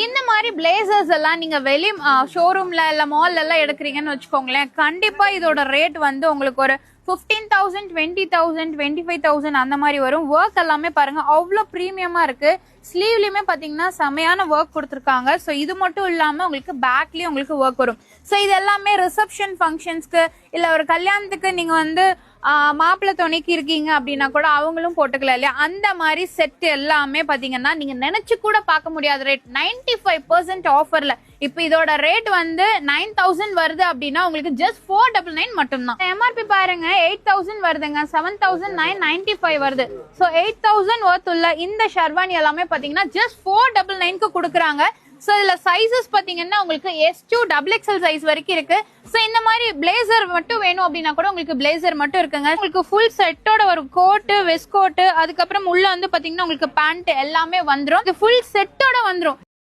இந்த மாதிரி பிளேசர்ஸ் எல்லாம் நீங்க வெளி ஷோரூம்ல இல்ல மால்ல எல்லாம் எடுக்கிறீங்கன்னு வச்சுக்கோங்களேன், கண்டிப்பா இதோட ரேட் வந்து உங்களுக்கு ஒரு 15,000, 20,000, 25,000 அந்த மாதிரி வரும். ஒர்க் எல்லாமே பாருங்க அவ்வளோ ப்ரீமியமா இருக்கு. ஸ்லீவ்லயுமே பாத்தீங்கன்னா செமையான ஒர்க் கொடுத்துருக்காங்க. ஸோ இது மட்டும் இல்லாம உங்களுக்கு பேக்லயும் உங்களுக்கு ஒர்க் வரும். ஸோ இது எல்லாமே ரிசப்ஷன் ஃபங்க்ஷன்ஸ்க்கு இல்ல ஒரு கல்யாணத்துக்கு நீங்க வந்து மாப்பிள்ளை துணைக்கு இருக்கீங்க அப்படின்னா கூட அவங்களும் போட்டுக்கலாம் இல்லையா. அந்த மாதிரி செட் எல்லாமே பாத்தீங்கன்னா நீங்க நினைச்சு கூட பார்க்க முடியாத ரேட் 95% ஆஃபர்ல. இப்போ இதோட ரேட் வந்து 9,000 வருது அப்படின்னா உங்களுக்கு ஜஸ்ட் 499 மட்டும்தான். எம்ஆர்பி பாருங்க 8,000 வருதுங்க, 7,995 வருது. ஸோ 8,000 ஒர்த் உள்ள இந்த ஷர்வானி எல்லாமே பாத்தீங்கன்னா ஜஸ்ட் 499க்கு கொடுக்குறாங்க. சோ இதுல சைஸஸ் பாத்தீங்கன்னா உங்களுக்கு S2 XXL சைஸ் வரைக்கும் இருக்கு. சோ இந்த மாதிரி பிளேசர் மட்டும் வேணும் அப்படின்னா கூட உங்களுக்கு பிளேசர் மட்டும் இருக்குங்க. உங்களுக்கு ஃபுல் செட்டோட வரும், கோட், வெஸ்ட் கோட், அதுக்கப்புறம் உள்ள வந்து பாத்தீங்கன்னா உங்களுக்கு பேண்ட் எல்லாமே வந்துரும். ஃபுல் செட்டோட வந்துரும்.